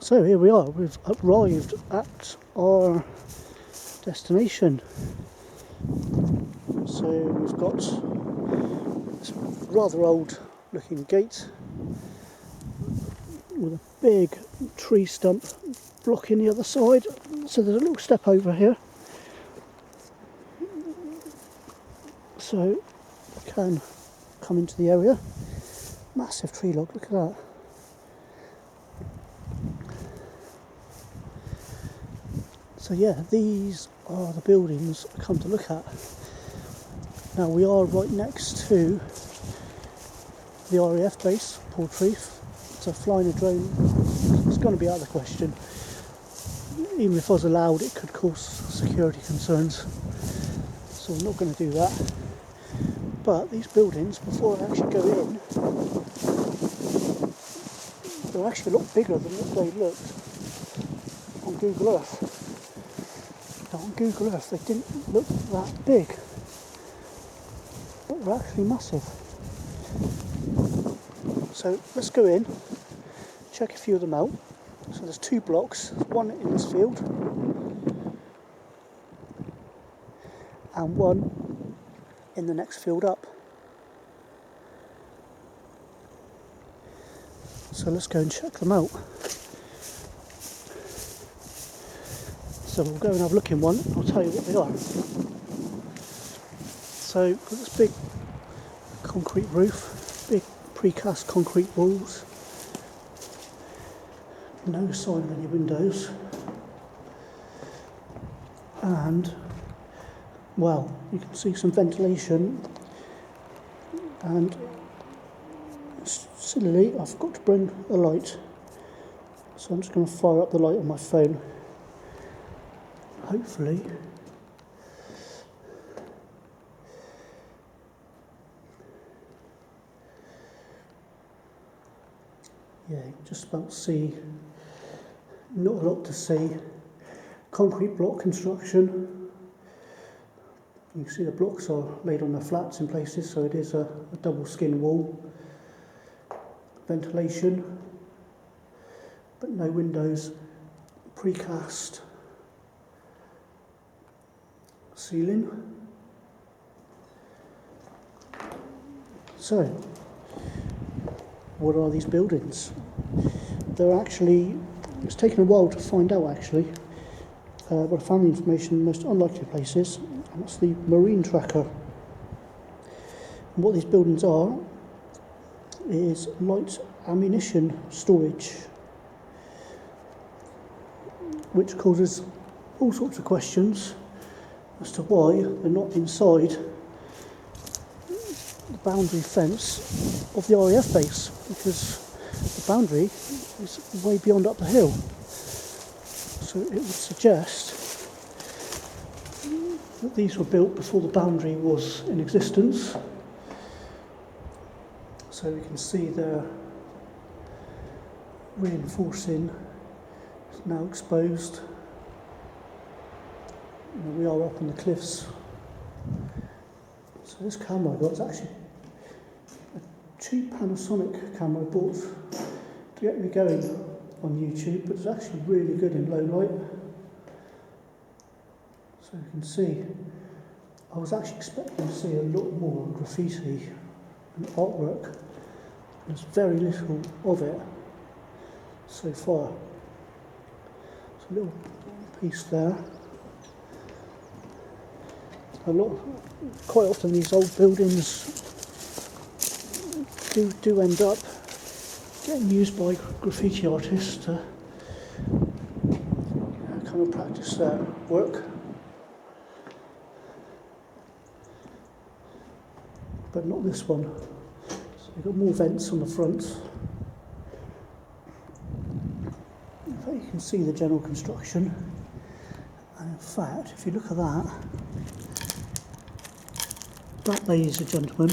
So here we are, we've arrived at our destination. So we've got this rather old looking gate with a big tree stump blocking the other side. So there's a little step over here. So I can come into the area. Massive tree log, look at that. So yeah, these are the buildings I come to look at. Now we are right next to the RAF base, Portreath. So flying a drone is going to be out of the question. Even if I was allowed, it could cause security concerns. So I'm not going to do that. But these buildings, before I actually go in, they're actually a lot bigger than what they looked on Google Earth. Now on Google Earth they didn't look that big, but they're actually massive. So let's go in, check a few of them out. So there's 2 blocks, one in this field and one in the next field up. So let's go and check them out. So we'll go and have a look in one, and I'll tell you what they are. So we've got this big concrete roof, big precast concrete walls, no sign of any windows, and well, you can see some ventilation, and sillily I forgot to bring a light, so I'm just going to fire up the light on my phone. Hopefully yeah, you can just about see, not a lot to see. Concrete block construction. You can see the blocks are laid on their flats in places, so it is a double skin wall. Ventilation, but no windows. Precast ceiling. So, what are these buildings? They're actually, it's taken a while to find out actually, but I found the information in the most unlikely places, and that's the marine tracker. And what these buildings are is light ammunition storage, which causes all sorts of questions as to why they're not inside the boundary fence of the RAF base, because the boundary is way beyond up the hill. So it would suggest that these were built before the boundary was in existence. So we can see the reinforcing is now exposed. We are up on the cliffs. So this camera I got is actually a cheap Panasonic camera I bought to get me going on YouTube, but it's actually really good in low light. So you can see, I was actually expecting to see a lot more graffiti and artwork. There's very little of it so far. So a little piece there. Quite often these old buildings do end up getting used by graffiti artists to kind of practice their work, but not this one. So we've got more vents on the front. In fact, you can see the general construction, and in fact, if you look at that, ladies and gentlemen,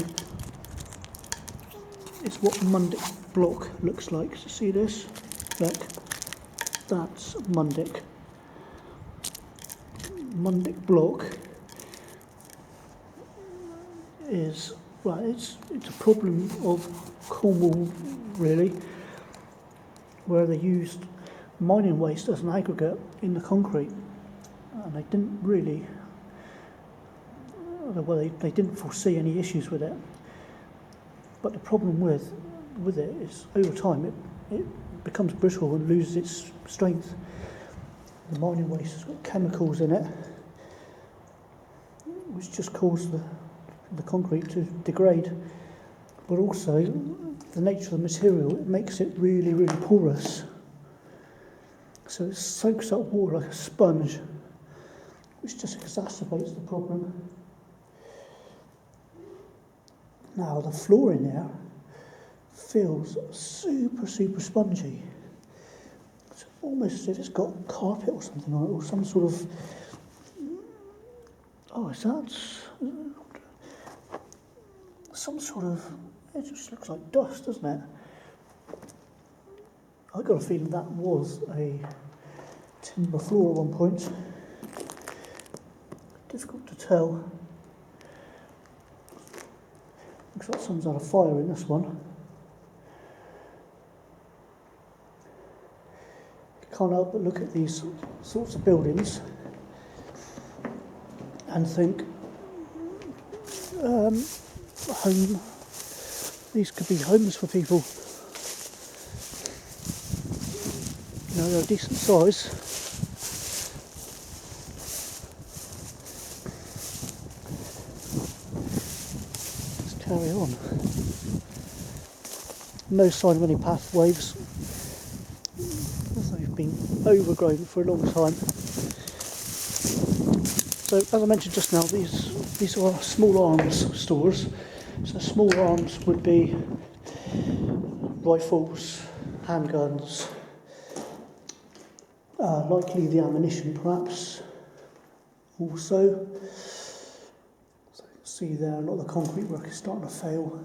is what Mundic block looks like. So see this? Look, that's Mundic. Mundic block is, well, it's a problem of Cornwall really, where they used mining waste as an aggregate in the concrete, and they didn't really, well, they didn't foresee any issues with it. But the problem with it is over time it becomes brittle and loses its strength. The mining waste has got chemicals in it which just cause the concrete to degrade, but also the nature of the material, it makes it really, really porous. So it soaks up water like a sponge, which just exacerbates the problem. Now the floor in there feels super, super spongy. It's almost as if it's got carpet or something on it, or some sort of, is that some sort of, it just looks like dust, doesn't it? I got a feeling that was a timber floor at one point. Difficult to tell. Looks like someone's had a fire in this one. Can't help but look at these sorts of buildings and think, home. These could be homes for people. You know, they're a decent size. Let's carry on. No sign of any path waves. They've been overgrown for a long time. So, as I mentioned just now, these are small arms stores. So small arms would be rifles, handguns, likely the ammunition perhaps also. So you can see there a lot of the concrete work is starting to fail.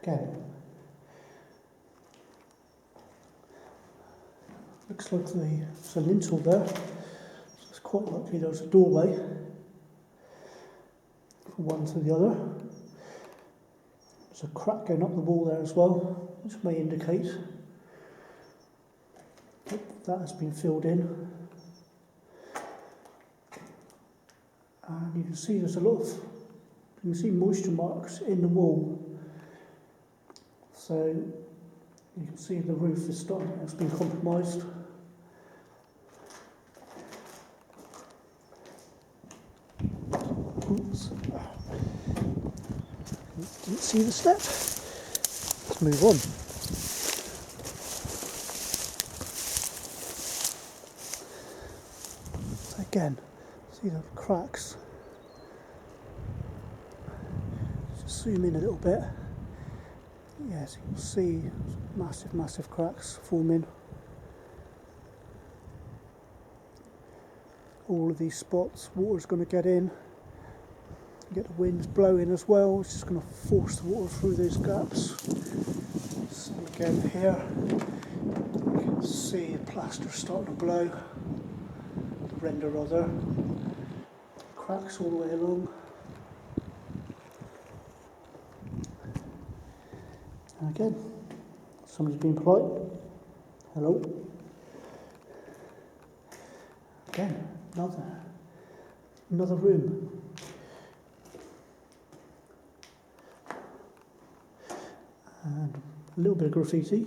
Again, looks like there's a lintel there, so it's quite likely there's a doorway from one to the other. There's a crack going up the wall there as well, which may indicate that has been filled in. And you can see there's you can see moisture marks in the wall. So you can see the roof has been compromised. Oops. Didn't see the step. Let's move on. So again, see the cracks. Just zoom in a little bit. Yes, you can see massive cracks forming. All of these spots, water's going to get in. Get the winds blowing as well, it's just going to force the water through those gaps. So again here, you can see the plaster starting to blow, the render rather, cracks all the way along. And again, somebody's being polite. Hello. Again, another room. And a little bit of graffiti.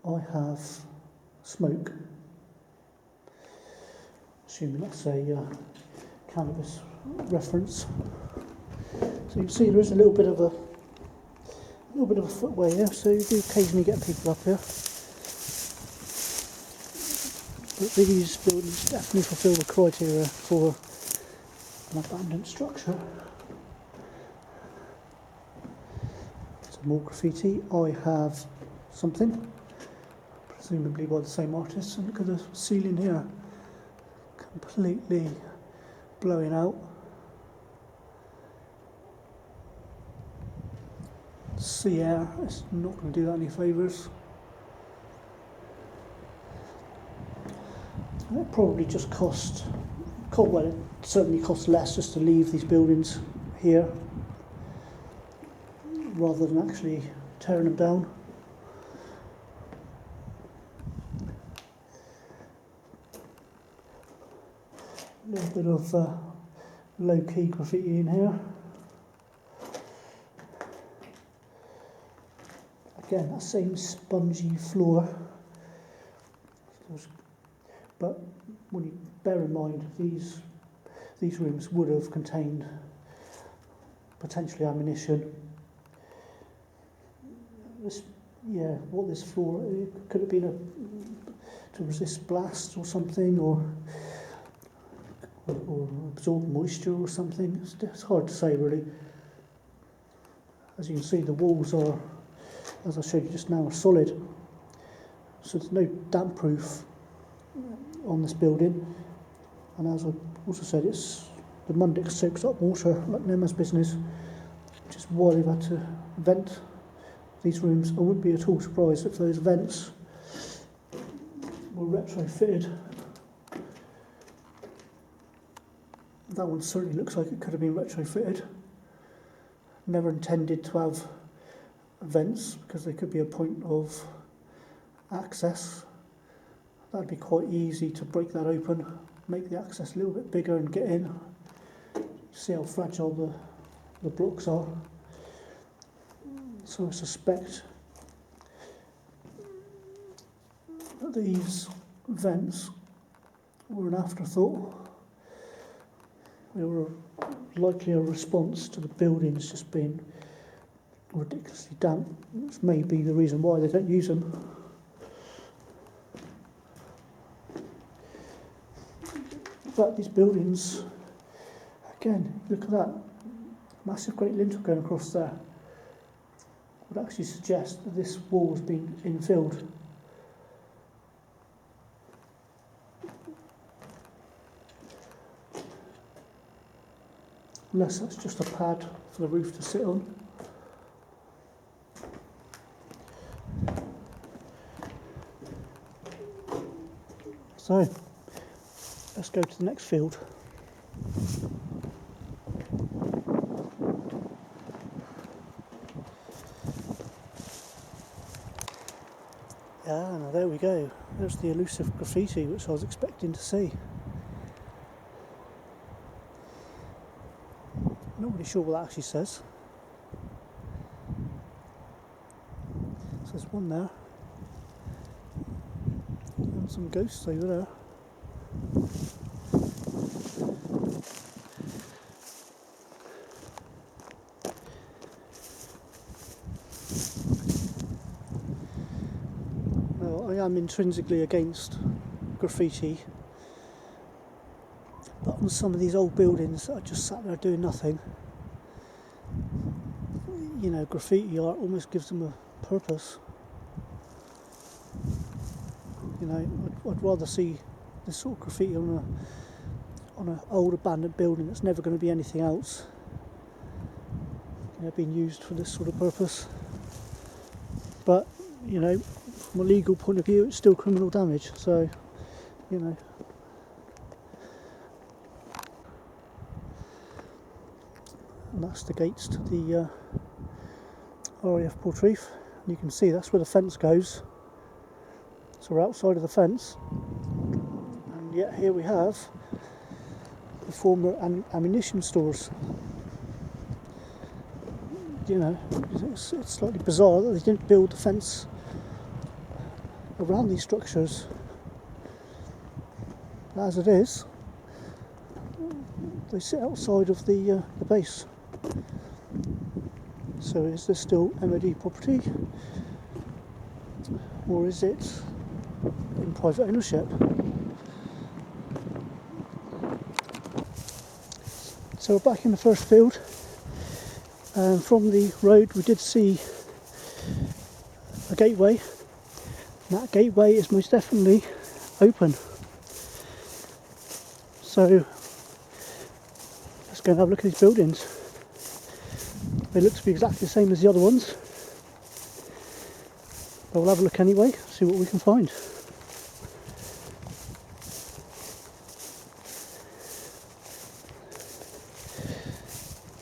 I have smoke. Assuming that's a cannabis reference. So you can see there is a little bit of a footway here, so you do occasionally get people up here. But these buildings definitely fulfil the criteria for an abandoned structure. More graffiti. I have something, presumably by the same artist, and look at the ceiling here, completely blowing out. Sea air, it's not going to do that any favours. It probably just well, it certainly costs less just to leave these buildings here, rather than actually tearing them down. A little bit of low-key graffiti in here. Again, that same spongy floor. But when you bear in mind, these rooms would have contained potentially ammunition. What this floor, it could have been to resist blast or something, or absorb moisture or something. It's hard to say really. As you can see, the walls are, as I showed you just now, are solid. So there's no damp proof on this building. And as I also said, the Mundix soaks up water like no man's business, which is why they've had to vent these rooms. I wouldn't be at all surprised if those vents were retrofitted. That one certainly looks like it could have been retrofitted. Never intended to have vents because there could be a point of access. That'd be quite easy to break that open, make the access a little bit bigger and get in. See how fragile the blocks are. So I suspect that these vents were an afterthought. They were likely a response to the buildings just being ridiculously damp, which may be the reason why they don't use them. In fact, these buildings, again, look at that massive great lintel going across there, would actually suggest that this wall has been infilled. Unless that's just a pad for the roof to sit on. So, let's go to the next field. Now there we go. There's the elusive graffiti which I was expecting to see. Not really sure what that actually says. So there's one there. And some ghosts over there. Now, I am intrinsically against graffiti, but on some of these old buildings that are just sat there doing nothing, you know, graffiti art almost gives them a purpose. You know, I'd rather see this sort of graffiti on an old abandoned building that's never going to be anything else, you know, being used for this sort of purpose. But, you know, from a legal point of view, it's still criminal damage, so, you know. And that's the gates to the RAF Portreath. And you can see that's where the fence goes. So we're outside of the fence, and yet here we have the former ammunition stores. You know, it's slightly bizarre that they didn't build the fence around these structures. As it is, they sit outside of the base. So is this still MOD property, or is it in private ownership? So we're back in the first field. From the road we did see a gateway, and that gateway is most definitely open. So let's go and have a look at these buildings. They look to be exactly the same as the other ones, but we'll have a look anyway, see what we can find.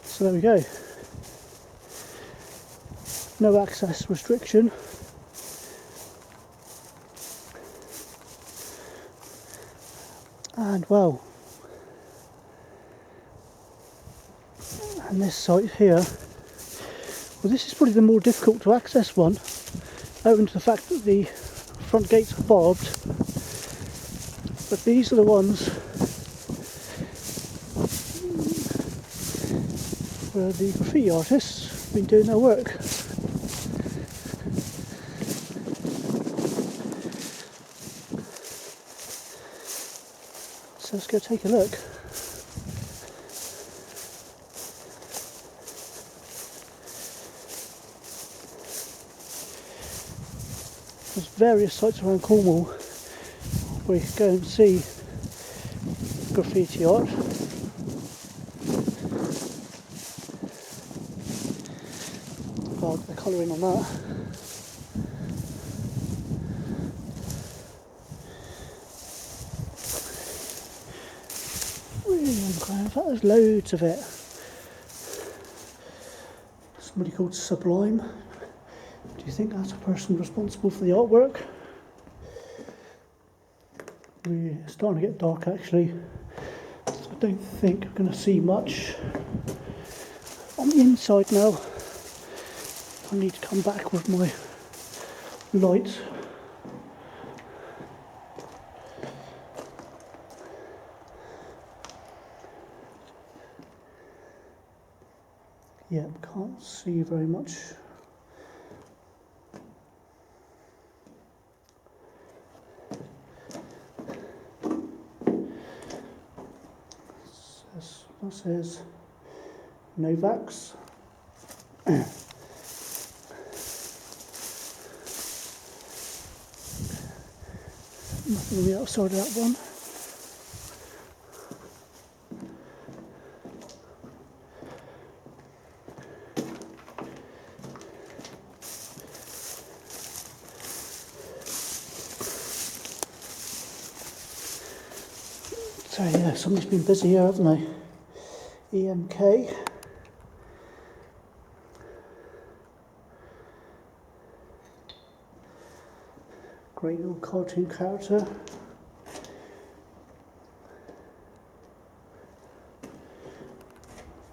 So there we go. no access restriction. And well, and this site here, well, this is probably the more difficult to access one, owing to the fact that the front gates are barbed. But these are the ones where the graffiti artists have been doing their work. So let's go take a look. There's various sites around Cornwall where you can go and see graffiti art. Oh, the colouring on that. Really on the ground. In fact, there's loads of it. Somebody called Sublime. Do you think that's a person responsible for the artwork? It's starting to get dark actually, so I don't think I'm going to see much. On the inside now, I need to come back with my light. Yeah, can't see very much. That says Novax. Nothing on the outside of that one. So yeah, somebody's been busy here, haven't they? EMK. Great little cartoon character.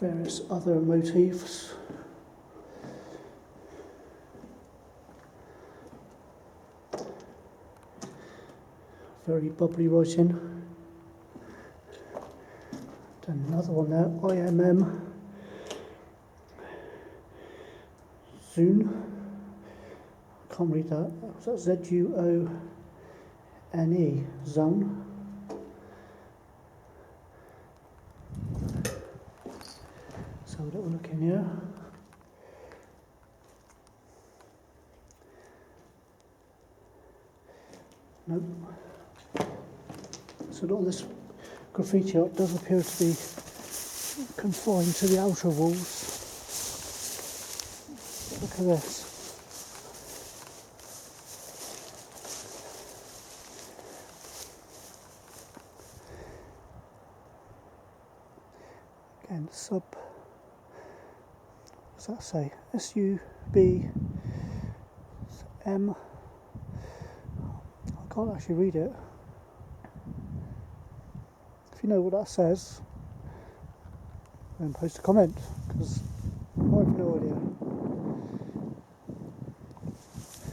Various other motifs. Very bubbly writing. Then another one there, IMM. Zune. I can't read that. Was that Z-U-O-N-E? Zone. So a little look in here. Nope. So all this graffiti art does appear to be confined to the outer walls. Look at this. Again, what's that say? S-U-B-M. I can't actually read it. If you know what that says, then post a comment, because I have no idea.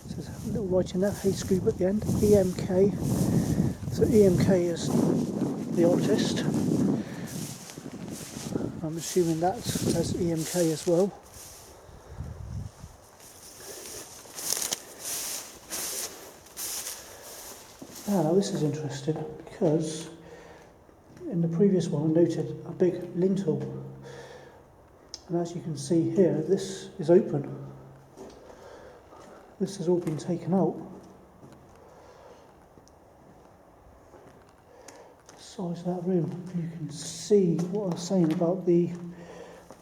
So there's a little writing there, hey Scoob at the end, EMK. So EMK is the artist. I'm assuming that says EMK as well. Now this is interesting because in the previous one I noted a big lintel, and as you can see here, this is open. This has all been taken out. The size of that room, you can see what I was saying about the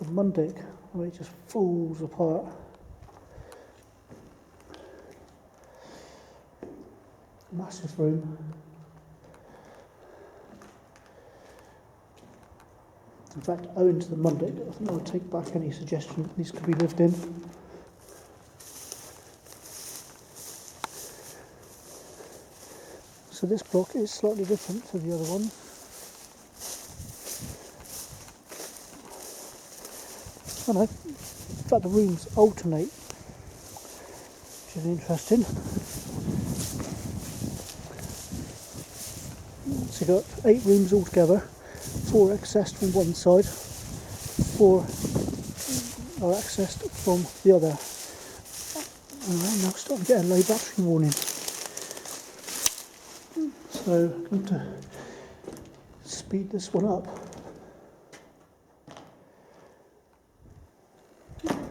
Mundic, where it just falls apart. Massive room. In fact, owing to the Mundic, I think I would take back any suggestion that these could be lived in. So this block is slightly different to the other one. I know, in fact the rooms alternate, which is interesting. So you've got 8 rooms altogether, 4 accessed from one side, 4 are accessed from the other. Alright, now starting to get a low battery warning. So I'm going to speed this one up.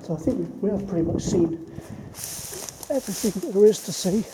So I think we have pretty much seen everything that there is to see.